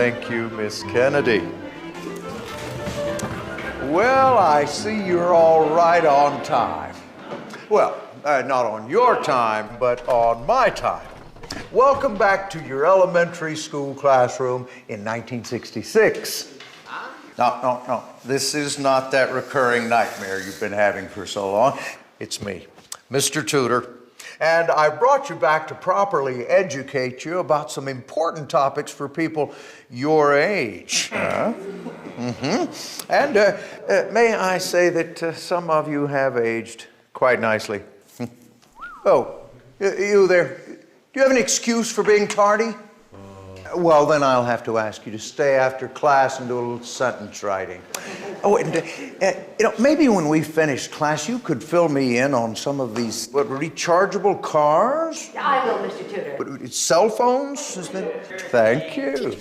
Thank you, Miss Kennedy. Well, I see you're all right on time. Well, not on your time, but on my time. Welcome back to your elementary school classroom in 1966. No. This is not that recurring nightmare you've been having for so long. It's me, Mr. Tutor. And I brought you back to properly educate you about some important topics for people your age. And may I say that some of you have aged quite nicely. Oh, you there. Do you have an excuse for being tardy? Well, then I'll have to ask you to stay after class and do a little sentence writing. Oh, and maybe when we finish class, you could fill me in on some of these rechargeable cars. I will, Mr. Tutor. Cell phones, isn't it? Thank you.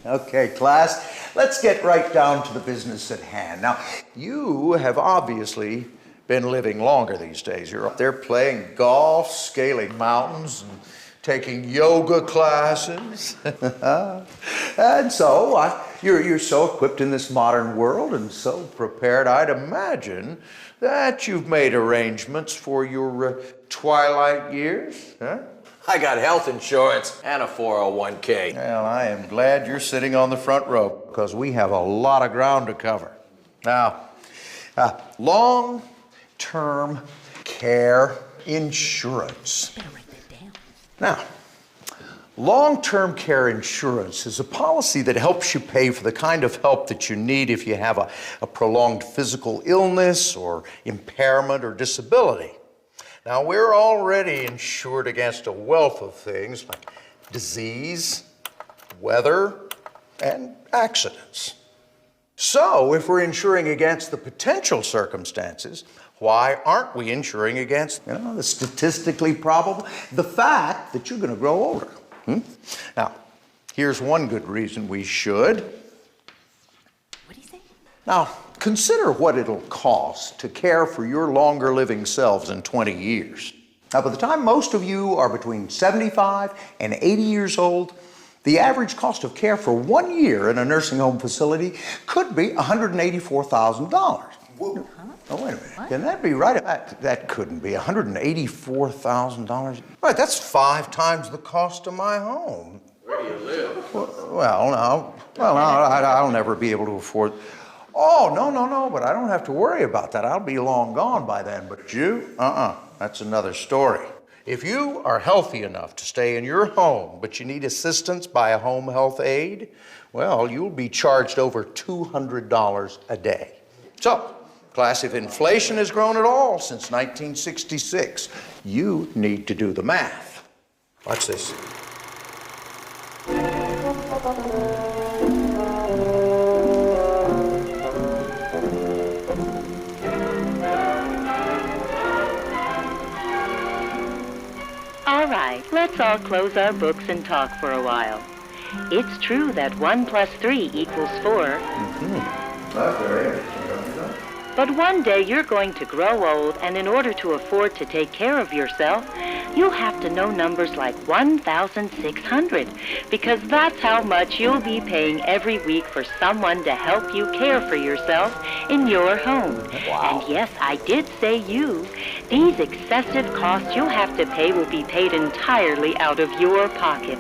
Okay, class, let's get right down to the business at hand. Now, you have obviously been living longer these days. You're up there playing golf, scaling mountains, and taking yoga classes. And so you're so equipped in this modern world and so prepared, I'd imagine that you've made arrangements for your twilight years, huh? I got health insurance and a 401k. Well, I am glad you're sitting on the front row because we have a lot of ground to cover. Now, long-term care insurance. Now, long-term care insurance is a policy that helps you pay for the kind of help that you need if you have a prolonged physical illness or impairment or disability. Now, we're already insured against a wealth of things like disease, weather, and accidents. So, if we're insuring against the potential circumstances, why aren't we insuring against, the statistically probable, the fact that you're going to grow older? Now, here's one good reason we should. What do you say? Now, consider what it'll cost to care for your longer living selves in 20 years. Now, by the time most of you are between 75 and 80 years old, the average cost of care for 1 year in a nursing home facility could be $184,000. Whoa. Oh, wait a minute. What? Can that be right? That couldn't be. $184,000? Right, that's 5 times the cost of my home. Where do you live? Well, I'll never be able to afford. Oh, no, but I don't have to worry about that. I'll be long gone by then. But you, that's another story. If you are healthy enough to stay in your home, but you need assistance by a home health aide, well, you'll be charged over $200 a day. So, class, if inflation has grown at all since 1966, you need to do the math. Watch this. All right, let's all close our books and talk for a while. It's true that 1 + 3 = 4. That's very interesting. But one day you're going to grow old, and in order to afford to take care of yourself, you'll have to know numbers like 1,600, because that's how much you'll be paying every week for someone to help you care for yourself in your home. Wow. And yes, I did say you. These excessive costs you'll have to pay will be paid entirely out of your pocket.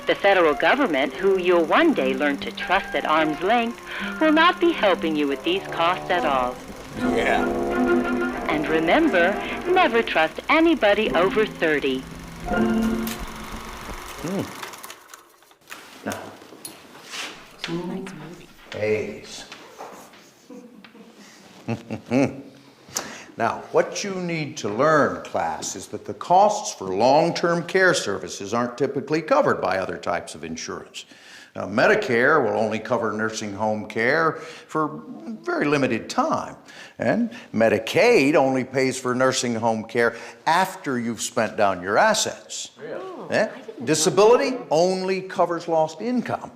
The federal government, who you'll one day learn to trust at arm's length, will not be helping you with these costs at all. Yeah. And remember, never trust anybody over 30. Now, A's. Now, what you need to learn, class, is that the costs for long-term care services aren't typically covered by other types of insurance. Now, Medicare will only cover nursing home care for very limited time. And Medicaid only pays for nursing home care after you've spent down your assets. Really? Disability only covers lost income.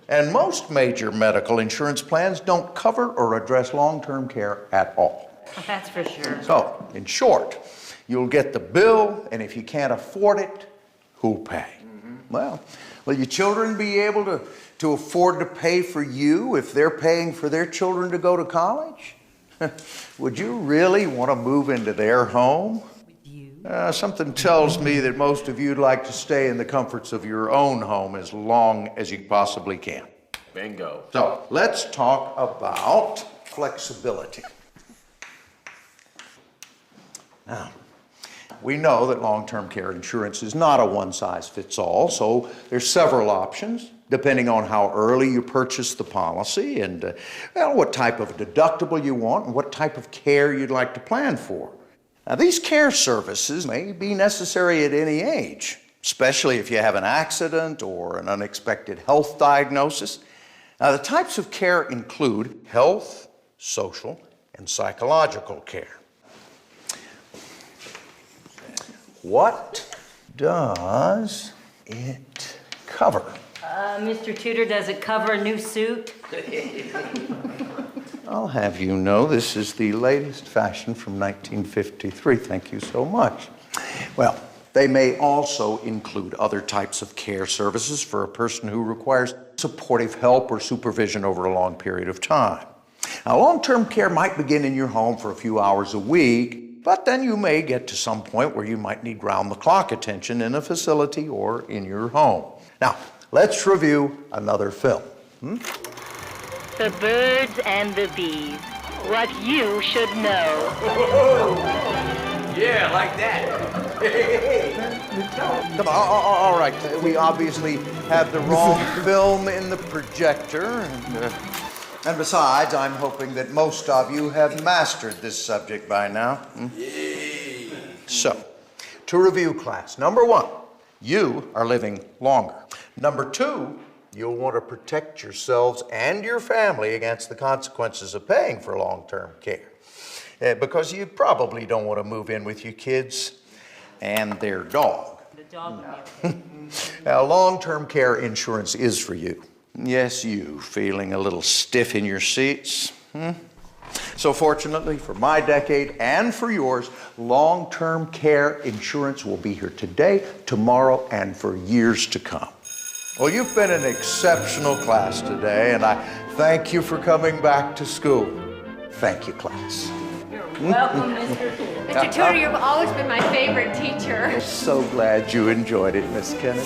And most major medical insurance plans don't cover or address long-term care at all. That's for sure. So, in short, you'll get the bill, and if you can't afford it, who'll pay? Well, will your children be able to afford to pay for you if they're paying for their children to go to college? Would you really want to move into their home? Something tells me that most of you'd like to stay in the comforts of your own home as long as you possibly can. Bingo. So let's talk about flexibility. Now, we know that long-term care insurance is not a one-size-fits-all, so there's several options depending on how early you purchase the policy and what type of deductible you want and what type of care you'd like to plan for. Now, these care services may be necessary at any age, especially if you have an accident or an unexpected health diagnosis. Now, the types of care include health, social, and psychological care. What does it cover? Mr. Tutor, does it cover a new suit? I'll have you know this is the latest fashion from 1953. Thank you so much. Well, they may also include other types of care services for a person who requires supportive help or supervision over a long period of time. Now, long-term care might begin in your home for a few hours a week, but then you may get to some point where you might need round-the-clock attention in a facility or in your home. Now, let's review another film. The birds and the bees. What you should know. Yeah, like that. Come on, all right. We obviously have the wrong film in the projector. And besides, I'm hoping that most of you have mastered this subject by now. So, to review, class. Number 1, you are living longer. Number 2, you'll want to protect yourselves and your family against the consequences of paying for long-term care. Because you probably don't want to move in with your kids and their dog. The dog will be okay. Now, long-term care insurance is for you. Yes, you, feeling a little stiff in your seats. So fortunately, for my decade and for yours, long-term care insurance will be here today, tomorrow, and for years to come. Well, you've been an exceptional class today, and I thank you for coming back to school. Thank you, class. You're welcome, Mr. Tutor. Mr. Tutor, you've always been my favorite teacher. So glad you enjoyed it, Miss Kennedy.